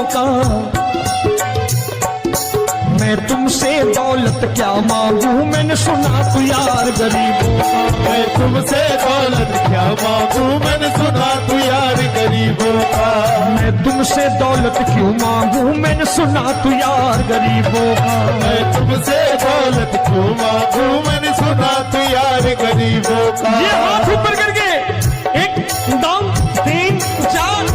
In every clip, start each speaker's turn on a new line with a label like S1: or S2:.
S1: का। मैं तुमसे दौलत क्या मांगू, मैंने सुना तू यार गरीबों का।
S2: मैं तुमसे दौलत क्या मांगू, मैंने सुना तू यार गरीबों का।
S1: मैं तुमसे दौलत क्यों मांगू, मैंने सुना तू यार गरीबों का।
S2: मैं तुमसे दौलत क्यों मांगू, मैंने सुना तू यार गरीबों का।
S1: ये हाथ ऊपर करके 1 2 3 4।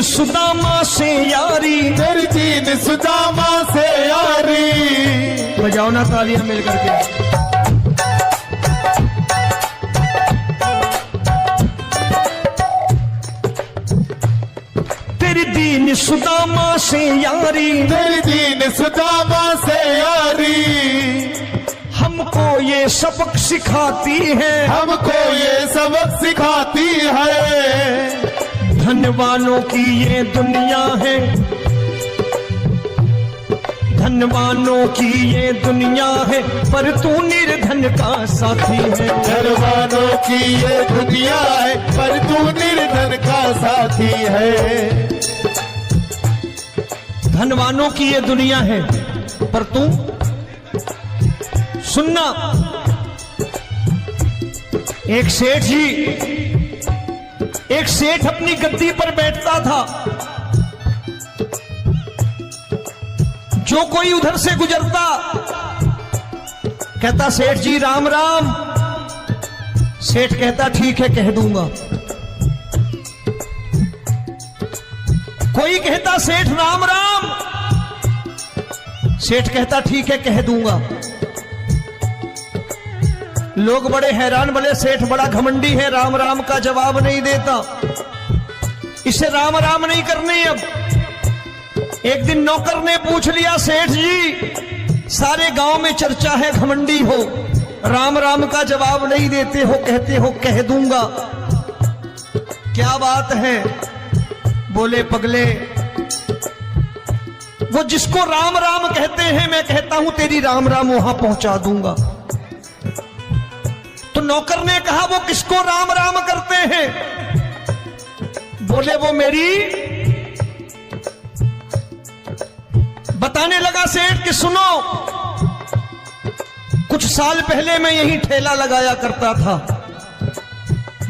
S1: सुदामा से यारी,
S2: तेरी दीन सुदामा से यारी।
S1: बजाओ ना तालियां मिल करके। तेरी दीन सुदामा से यारी,
S2: तेरी दीन सुदामा से यारी।
S1: हमको ये सबक सिखाती है,
S2: हमको ये सबक सिखाती है।
S1: धनवानों की ये दुनिया है, धनवानों की ये दुनिया है, पर तू निर्धन का साथी है।
S2: धनवानों की ये दुनिया है, पर तू निर्धन का साथी है।
S1: धनवानों की ये दुनिया है, पर तू सुनना। एक सेठ अपनी गद्दी पर बैठता था। जो कोई उधर से गुजरता कहता सेठ जी राम राम। सेठ कहता ठीक है कह दूंगा। कोई कहता सेठ राम राम। सेठ कहता ठीक है कह दूंगा। लोग बड़े हैरान, बोले सेठ बड़ा घमंडी है, राम राम का जवाब नहीं देता, इसे राम राम नहीं करने। अब एक दिन नौकर ने पूछ लिया, सेठ जी सारे गांव में चर्चा है घमंडी हो, राम राम का जवाब नहीं देते हो, कहते हो कह दूंगा, क्या बात है? बोले पगले, वो जिसको राम राम कहते हैं मैं कहता हूं तेरी राम राम वहां पहुंचा दूंगा। तो नौकर ने कहा वो किसको राम राम करते हैं? बोले वो मेरी। बताने लगा सेठ कि सुनो, कुछ साल पहले मैं यही ठेला लगाया करता था,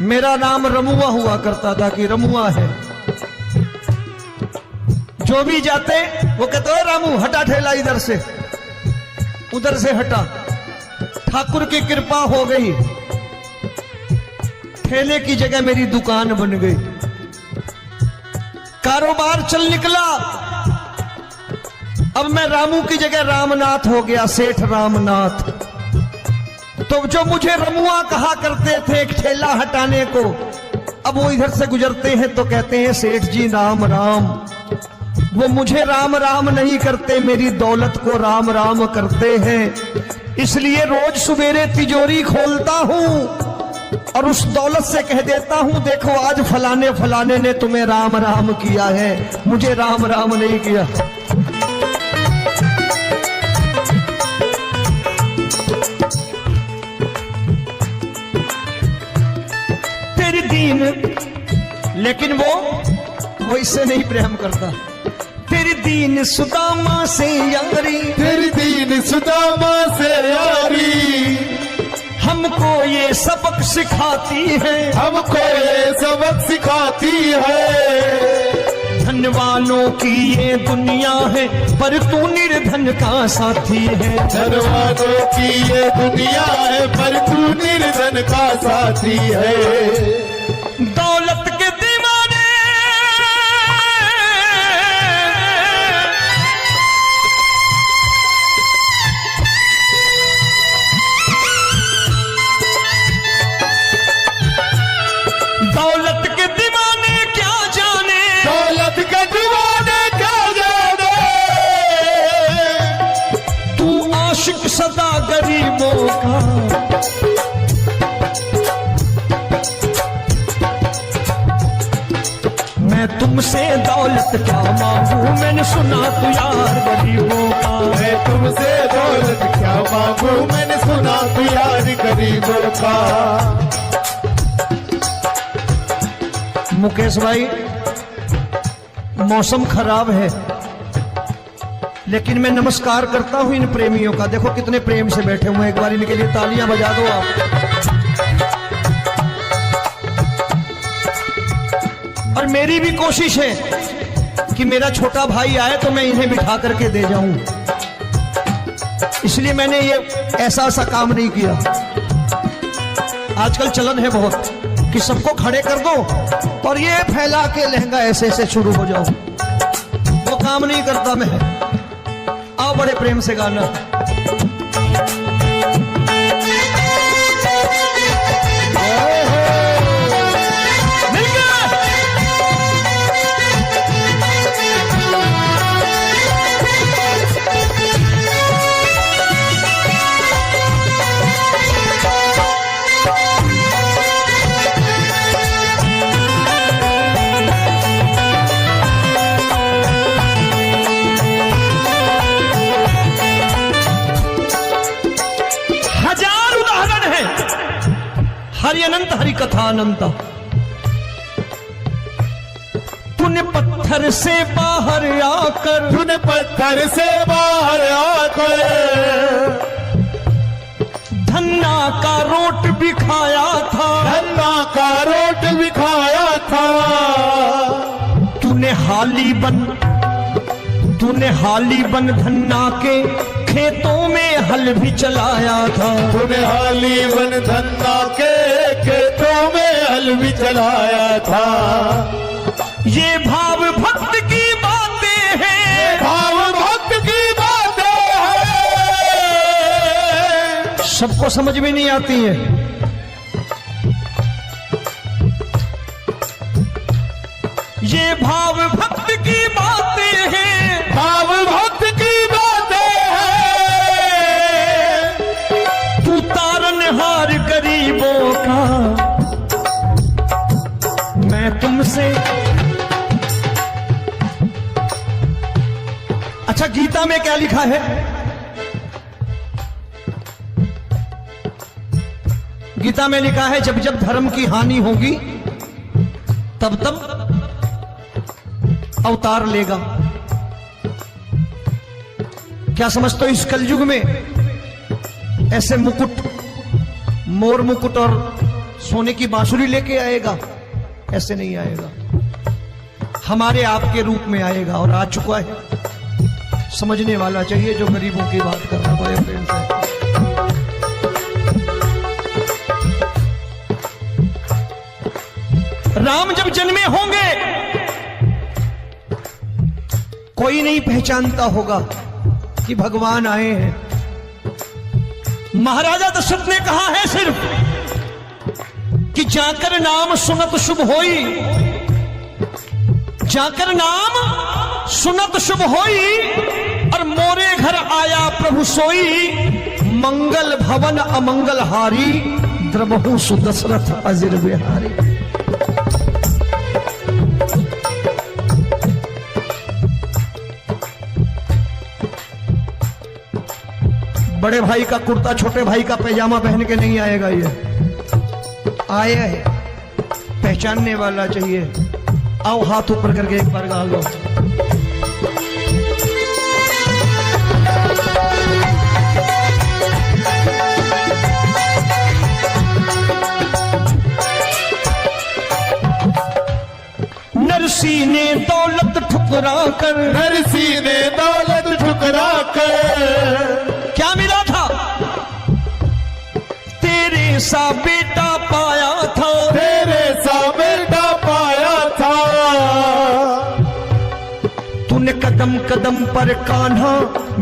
S1: मेरा नाम रमुआ हुआ करता था कि रमुआ है। जो भी जाते वो कहते हो रामू हटा ठेला इधर से, उधर से हटा। ठाकुर की कृपा हो गई, ठेले की जगह मेरी दुकान बन गई, कारोबार चल निकला। अब मैं रामू की जगह रामनाथ हो गया, सेठ रामनाथ। तो जो मुझे रमुआ कहा करते थे एक ठेला हटाने को, अब वो इधर से गुजरते हैं तो कहते हैं सेठ जी राम राम। वो मुझे राम राम नहीं करते, मेरी दौलत को राम राम करते हैं। इसलिए रोज सवेरे तिजोरी खोलता हूं और उस दौलत से कह देता हूं देखो आज फलाने फलाने ने तुम्हें राम राम किया है, मुझे राम राम नहीं किया। तेरी दीन, लेकिन वो इससे नहीं प्रेम करता। तेरी दीन सुदामा से यारी,
S2: तेरी दीन सुदामा से यारी।
S1: हमको ये सबक सिखाती है,
S2: हमको ये सबक सिखाती है।
S1: धनवानों की ये दुनिया है, पर तू निर्धन का साथी है।
S2: धनवानों की ये दुनिया है, पर तू निर्धन का साथी है।
S1: दौलत के दीवाने दौलत के दीवाने क्या जाने मैं तुमसे दौलत क्या मांगू, मैंने सुना तू यार गरीबों का।
S2: मैं तुमसे दौलत क्या मांगू, मैंने सुना तू यार गरीबों का।
S1: मुकेश भाई, मौसम खराब है, लेकिन मैं नमस्कार करता हूं इन प्रेमियों का। देखो कितने प्रेम से बैठे हुए हैं, एक बार इनके लिए तालियां बजा दो आप। और मेरी भी कोशिश है कि मेरा छोटा भाई आए तो मैं इन्हें बिठा करके दे जाऊं, इसलिए मैंने ये ऐसा काम नहीं किया। आजकल चलन है बहुत कि सबको खड़े कर दो और ये फैला के लहंगा ऐसे ऐसे शुरू हो जाओ, वो काम नहीं करता मैं। आओ बड़े प्रेम से गाना। हरि अनंत हरि कथा अनंत। तूने पत्थर से बाहर आकर,
S2: तूने पत्थर से बाहर आकर
S1: धन्ना का रोट भी खाया था,
S2: धन्ना का रोट भी खाया था।
S1: तूने हाली बन धन्ना के खेतों में हल भी चलाया था।
S2: तूने हाली बन धन्ना के खेतों में हल भी चलाया था।
S1: ये भाव भक्त की बातें हैं,
S2: भाव भक्त की बातें हैं,
S1: सबको समझ में नहीं आती है। ये भाव भक्त की बातें हैं,
S2: भाव भक्त की बातें हैं।
S1: तू तारनहार गरीबों का, मैं तुमसे। अच्छा, गीता में क्या लिखा है? गीता में लिखा है जब जब धर्म की हानि होगी तब तब अवतार लेगा। क्या समझते हो, इस कलयुग में ऐसे मुकुट, मोर मुकुट और सोने की बांसुरी लेके आएगा? ऐसे नहीं आएगा, हमारे आपके रूप में आएगा और आ चुका है। समझने वाला चाहिए जो गरीबों की बात कर रहा है बड़े प्रेम से। राम जब जन्मे होंगे कोई नहीं पहचानता होगा कि भगवान आए हैं। महाराजा दशरथ ने कहा है सिर्फ कि जाकर नाम सुनत शुभ होई, जाकर नाम सुनत शुभ होई, और मोरे घर आया प्रभु सोई, मंगल भवन अमंगल हारी, द्रबहु सुदशरथ अजिर बिहारी। बड़े भाई का कुर्ता छोटे भाई का पैजामा पहन के नहीं आएगा, ये आया है, पहचानने वाला चाहिए। आओ हाथ ऊपर करके एक बार गा लो। नरसी ने दौलत ठुकरा कर,
S2: नरसी ने दौलत ठुकरा कर
S1: क्या मिला था? तेरे सा बेटा पाया था,
S2: तेरे सा बेटा पाया था।
S1: तूने कदम कदम पर कान्हा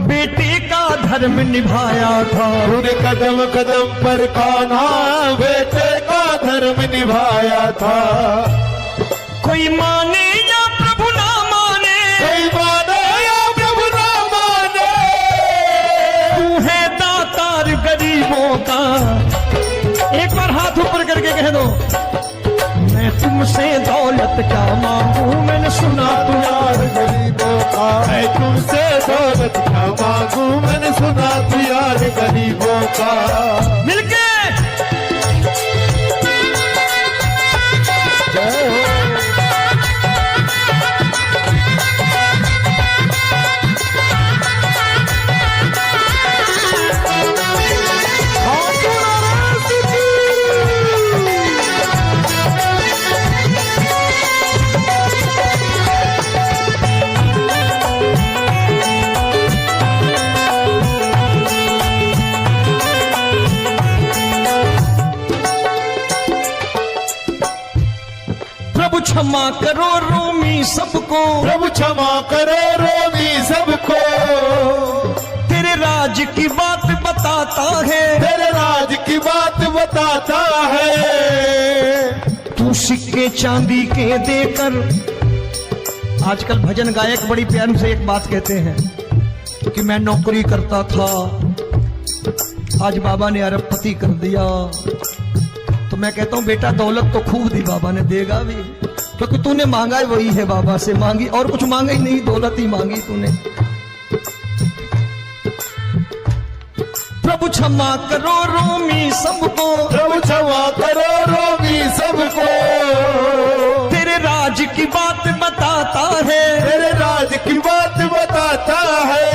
S1: बेटे का धर्म निभाया था।
S2: तूने कदम कदम पर कान्हा बेटे का धर्म निभाया था।
S1: कोई माने या प्रभु ना माने,
S2: कोई माने या प्रभु ना माने,
S1: तू है दातार गरीबों का। एक बार हाथ ऊपर करके कह दो, मैं तुमसे दौलत क्या मांगू, मैंने सुना तू
S2: यार गरीबों का है, तुमसे दौलत क्या मांगू, मैंने सुना तू यार गरीबों का।
S1: मिलके
S2: जय हो।
S1: प्रभु क्षमा करो रोमी सबको,
S2: प्रभु क्षमा करो रोमी सबको,
S1: तेरे राज की बात बताता है,
S2: तेरे राज की बात बताता है।
S1: तू सिक्के चांदी के देकर। आजकल भजन गायक बड़ी प्यार से एक बात कहते हैं कि मैं नौकरी करता था, आज बाबा ने अरबपति कर दिया। तो मैं कहता हूं बेटा दौलत तो खूब दी बाबा ने, देगा भी, क्योंकि तूने मांगा वही है, बाबा से मांगी, और कुछ मांगा ही नहीं, दौलत ही मांगी तूने। प्रभु क्षमा करो रोमी सबको,
S2: प्रभु क्षमा करो रोमी सबको,
S1: तेरे राज की बात बताता है,
S2: तेरे राज की बात बताता है।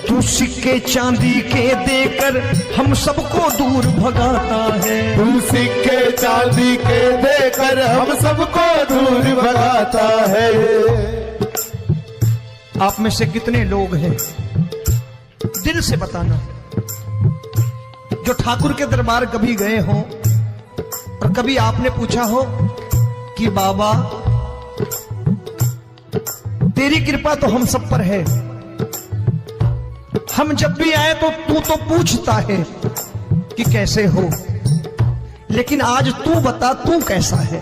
S1: तू सिक्के चांदी के देकर हम सबको दूर भगाता है,
S2: तू सिक्के चांदी के देकर हम सबको दूर भगाता है।
S1: आप में से कितने लोग हैं, दिल से बताना, जो ठाकुर के दरबार कभी गए हो और कभी आपने पूछा हो कि बाबा तेरी कृपा तो हम सब पर है, हम जब भी आए तो तू तो पूछता है कि कैसे हो, लेकिन आज तू बता तू कैसा है।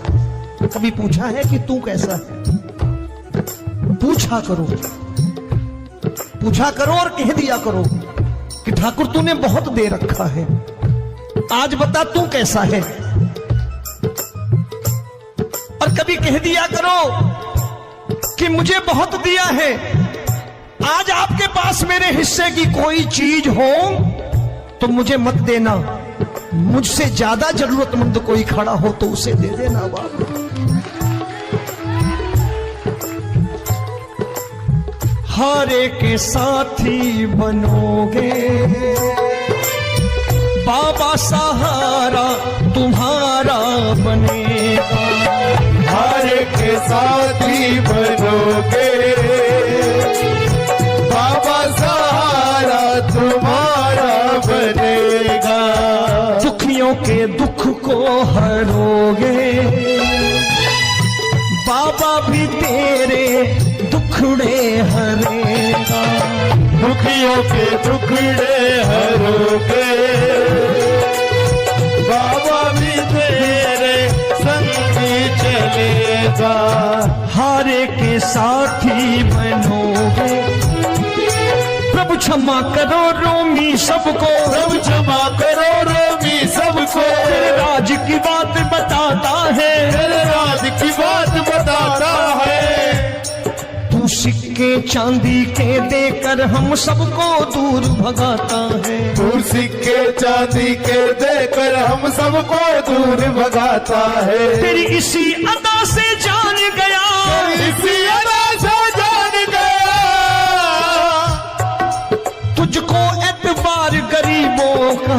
S1: कभी पूछा है कि तू कैसा है? पूछा करो, पूछा करो और कह दिया करो कि ठाकुर तूने बहुत दे रखा है, आज बता तू कैसा है। और कभी कह दिया करो कि मुझे बहुत दिया है, आज आपके पास मेरे हिस्से की कोई चीज हो तो मुझे मत देना, मुझसे ज्यादा जरूरतमंद कोई खड़ा हो तो उसे दे देना बाबा। हारे के साथी बनोगे बाबा, सहारा तुम्हारा बनेगा,
S2: हारे के साथी बनोगे बाबा, सहारा तुम्हारा बनेगा।
S1: दुखियों के दुख को हरोगे बाबा, भी तेरे दुखड़े हरेगा,
S2: दुखियों के दुखड़े हरोगे बाबा, भी तेरे संग चलेगा।
S1: हारे के साथी बनोगे, प्रभु क्षमा करो रोमी सबको,
S2: प्रभु क्षमा करो रोमी सबको,
S1: तेरे राज की बात बताता है,
S2: तेरे राज की बात बताता है।
S1: तू सिक्के चांदी के देकर हम सबको दूर भगाता है,
S2: तू सिक्के चांदी के देकर हम सबको दूर भगाता है।
S1: तेरी इसी अदा से जान गया,
S2: इसी अदा से जान गया,
S1: तुझको एतबार गरीबों का।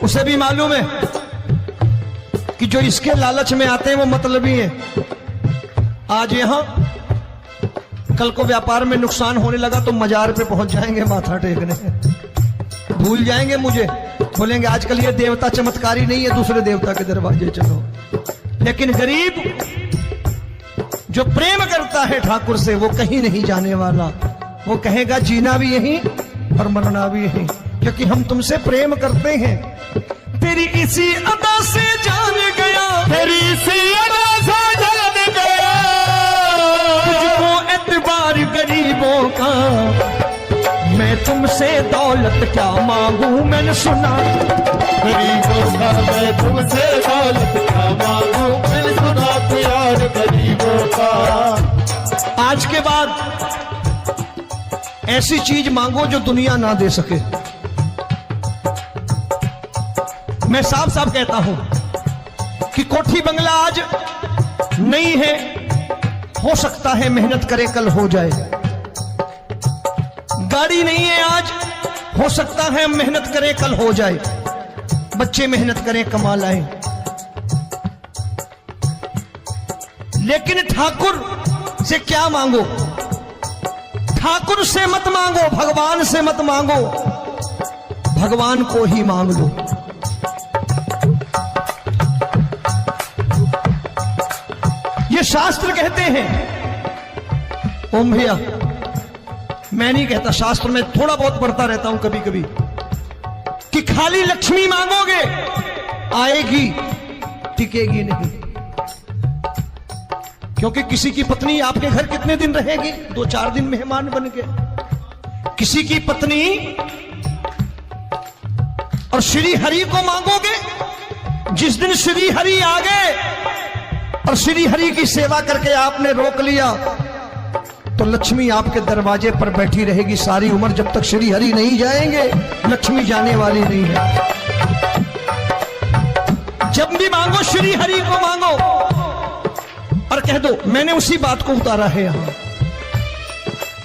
S1: उसे भी मालूम है कि जो इसके लालच में आते हैं वो मतलबी हैं। आज यहां कल को व्यापार में नुकसान होने लगा तो मजार पे पहुंच जाएंगे माथा टेकने, भूल जाएंगे मुझे, बोलेंगे आजकल ये देवता चमत्कारी नहीं है, दूसरे देवता के दरवाजे चलो। लेकिन गरीब जो प्रेम करता है ठाकुर से वो कहीं नहीं जाने वाला, वो कहेगा जीना भी यहीं और मरना भी यहीं, क्योंकि हम तुमसे प्रेम करते हैं। तेरी इसी अदा से जान गया,
S2: तेरी इसी अदा से जान गया,
S1: तुझको एतबार गरीबों का। मैं तुम तुमसे दौलत क्या मांगू मैंने सुना।
S2: गरीबों का मैं तुमसे दौलत क्या मांगू, मैंने सुना प्यार गरीबों का।
S1: आज के बाद ऐसी चीज मांगो जो दुनिया ना दे सके। मैं साफ साफ कहता हूं कि कोठी बंगला आज नहीं है, हो सकता है मेहनत करे कल हो जाए। गाड़ी नहीं है आज, हो सकता है मेहनत करे कल हो जाए। बच्चे मेहनत करें कमा लाएं, लेकिन ठाकुर से क्या मांगो? ठाकुर से मत मांगो, भगवान से मत मांगो, भगवान को ही मांग लो। ये शास्त्र कहते हैं। ओम भैया, मैं नहीं कहता, शास्त्र में थोड़ा बहुत पढ़ता रहता हूं कभी कभी, कि खाली लक्ष्मी मांगोगे आएगी, टिकेगी नहीं। क्योंकि किसी की पत्नी आपके घर कितने दिन रहेगी? 2-4 दिन मेहमान बन के। किसी की पत्नी और श्री हरि को मांगोगे, जिस दिन श्री हरि आ गए और श्री हरि की सेवा करके आपने रोक लिया, तो लक्ष्मी आपके दरवाजे पर बैठी रहेगी सारी उम्र। जब तक श्री हरि नहीं जाएंगे, लक्ष्मी जाने वाली नहीं है। जब भी मांगो श्री हरि को मांगो और कह दो मैंने उसी बात को उतारा है यहां।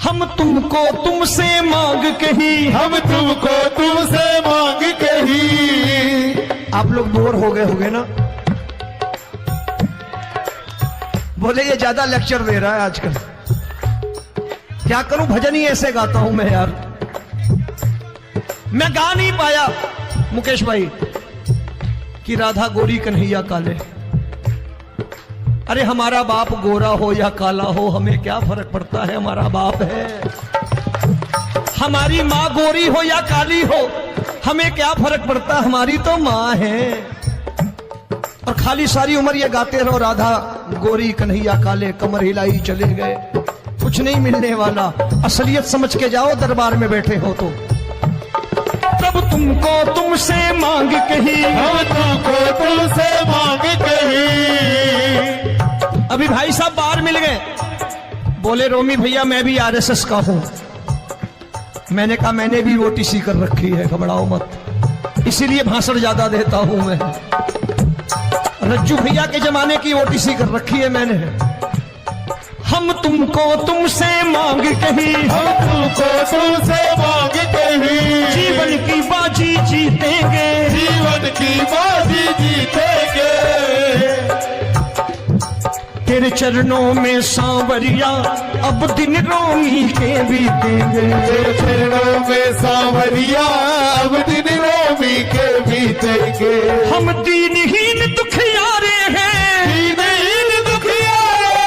S1: हम तुमको तुमसे मांग कही,
S2: हम तुमको तुमसे मांग कही।
S1: आप लोग बोर हो गए होंगे ना? बोले ये ज्यादा लेक्चर दे रहा है आजकल। क्या करूं, भजन ही ऐसे गाता हूं मैं यार। मैं गा नहीं पाया मुकेश भाई कि राधा गोरी कन्हैया काले। अरे हमारा बाप गोरा हो या काला हो, हमें क्या फर्क पड़ता है, हमारा बाप है। हमारी माँ गोरी हो या काली हो, हमें क्या फर्क पड़ता, हमारी तो माँ है। और खाली सारी उम्र ये गाते रहो राधा गोरी कन्हैया काले, कमर हिलाई चले गए, कुछ नहीं मिलने वाला। असलियत समझ के जाओ, दरबार में बैठे हो तो। तब तुमको तुमसे मांग कही,
S2: हम तुमको तुमसे मांग कही।
S1: अभी भाई साहब बाहर मिल गए, बोले रोमी भैया मैं भी आरएसएस का हूं। मैंने कहा मैंने भी ओटीसी कर रखी है, घबराओ मत, इसीलिए भाषण ज्यादा देता हूं मैं। रज्जू भैया के जमाने की ओटीसी कर रखी है मैंने। हम तुमको तुमसे मांग कही,
S2: हम तुमको तुमसे मांग कही।
S1: जीवन की बाजी जीतेंगे,
S2: जीवन की बाजी जीतेंगे।
S1: तेरे चरणों में सांवरिया अब दिन रोमी के बीतेंगे।
S2: तेरे चरणों में सांवरिया अब दिन रोमी के बीतेंगे।
S1: हम दीनहीन दुखियारे हैं,
S2: दीनहीन दुखियारे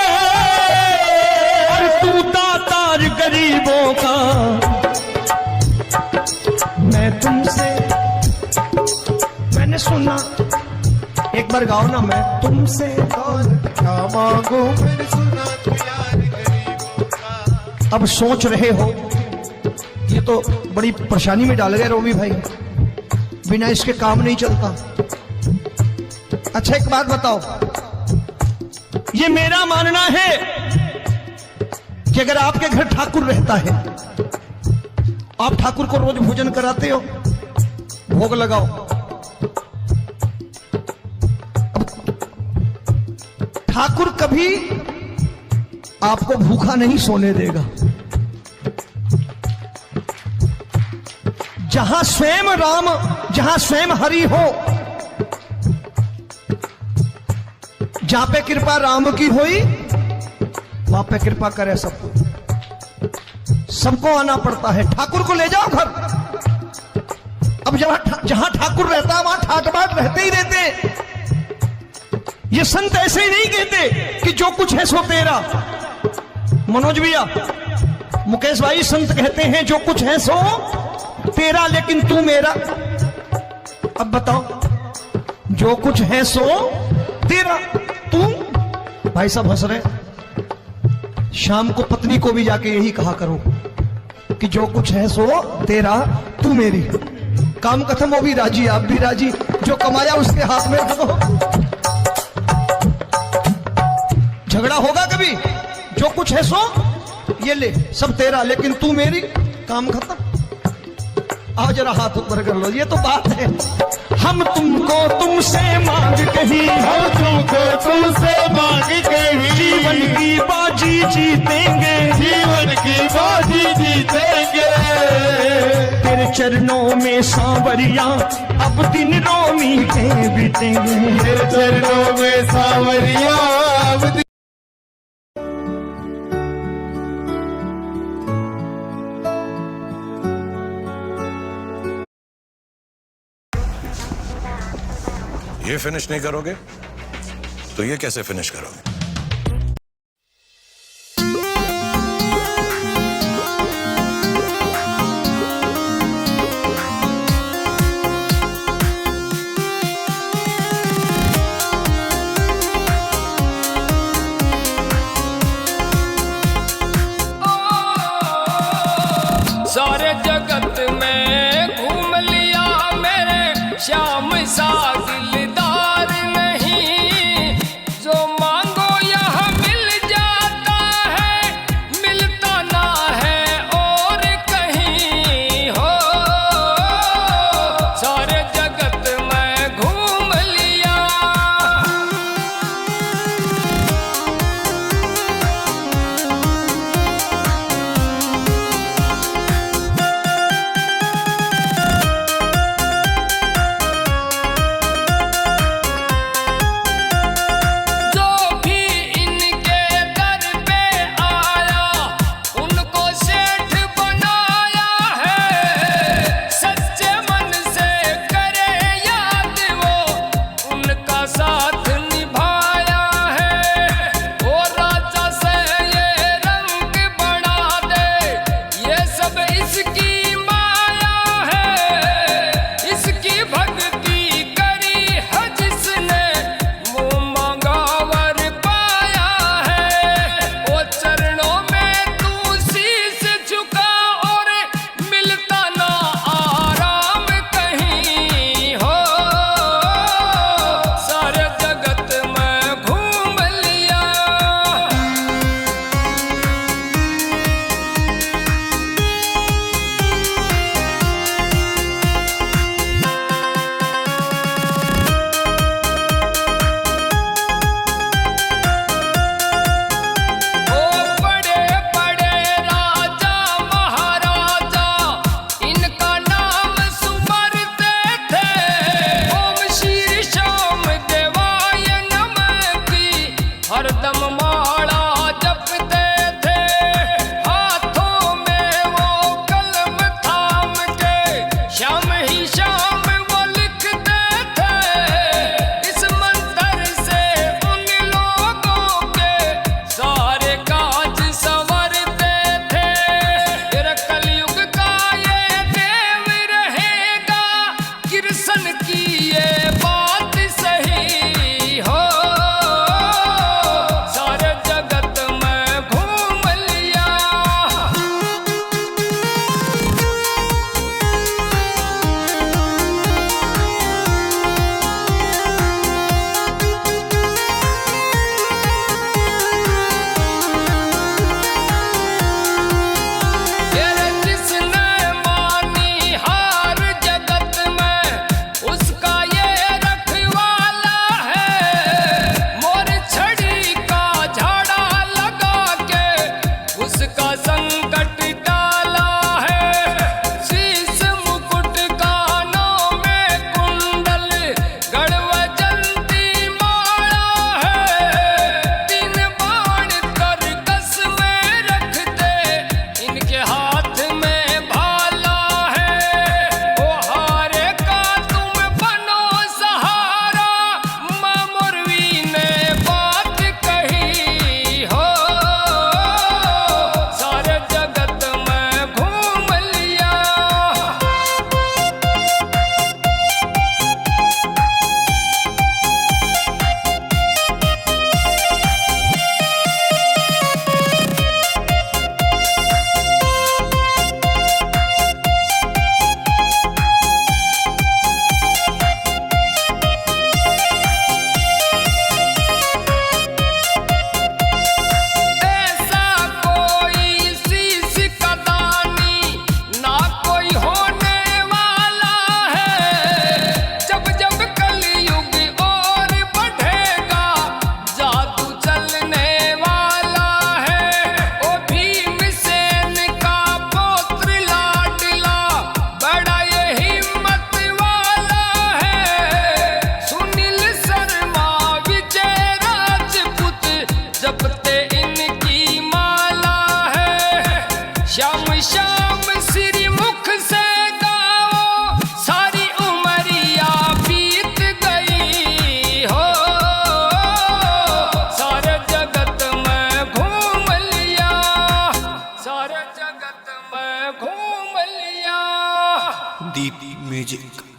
S1: और तू दातार गरीबों का। मैं तुमसे, मैंने सुना, एक बार गाओ ना, मैं तुमसे
S2: क्या मांगू, मैंने सुना प्यार गरीबों का।
S1: अब सोच रहे हो ये तो बड़ी परेशानी में डाल गए रोमी भाई, बिना इसके काम नहीं चलता। अच्छा एक बात बताओ, ये मेरा मानना है कि अगर आपके घर ठाकुर रहता है, आप ठाकुर को रोज भोजन कराते हो, भोग लगाओ, ठाकुर कभी आपको भूखा नहीं सोने देगा। जहां स्वयं राम, जहां स्वयं हरि हो, जहां पे कृपा राम की हुई, वहां पे कृपा करे सबको। सबको आना पड़ता है, ठाकुर को ले जाओ घर। अब जहां ठाकुर रहता है वहां ठाट बाट रहते ही रहते। ये संत ऐसे ही नहीं कहते कि जो कुछ है सो तेरा। मनोज भैया, मुकेश भाई, संत कहते हैं जो कुछ है सो तेरा, लेकिन तू मेरा। अब बताओ, जो कुछ है सो तेरा, तू। भाई साहब हंस रहे। शाम को पत्नी को भी जाके यही कहा करो कि जो कुछ है सो तेरा तू मेरी। काम खत्म, वो भी राजी आप भी राजी, जो कमाया उसके हाथ में रखो। झगड़ा होगा कभी? जो कुछ है सो ये ले, सब तेरा, लेकिन तू मेरी। काम खत्म। आओ जरा हाथ ऊपर कर लो, ये तो बात है। हम तुमको तुमसे मांग कहीं,
S2: हम तुमको तुमसे मांग कहीं,
S1: जीवन की बाजी जीतेंगे,
S2: जीवन की बाजी जीतेंगे।
S1: तेरे चरणों में सांवरिया अब दिन रोमी के बीतेंगे,
S2: तेरे चरणों में सांवरिया अब दिन।
S3: ये फिनिश नहीं करोगे तो ये कैसे फिनिश करोगे?
S4: सारे जगत में घूम लिया मेरे श्याम सा दिलदार नहीं, जो मांगो यह मिल जाता है, मिलता ना है और कहीं हो। सारे जगत में घूम लिया। साथ निभाया है, वो राजा से ये रंग बढ़ा दे, ये सब इसकी माया है। इसकी भक्ति करी है जिसने, वो मांगा वर पाया है। वो चरणों में तू शीश झुका और मिलता ना आराम कहीं हो। सारे जगत में घूम लिया। ओ बड़े बड़े राजा महाराजा, इनका नाम सुमरते थे। ओम श्री श्याम देवाय नमः की हरदम माला जपते थे। हाथों में वो कलम थाम के श्याम ही श्याम वो लिखते थे। इस मंत्र से उन लोगों के सारे काज संवरते थे। फिर कलयुग का ये देव रहेगा, कृष्ण की ये बात सही हो। सारे जगत में घूम लिया। तेरे जिसने मानी हार जगत में, उसका ये श्याम श्याम श्री मुख से गाओ, सारी उमरिया बीत गई हो। सारे जगत में घूम लिया, सारे जगत में घूम लिया।
S5: दीप म्यूजिक।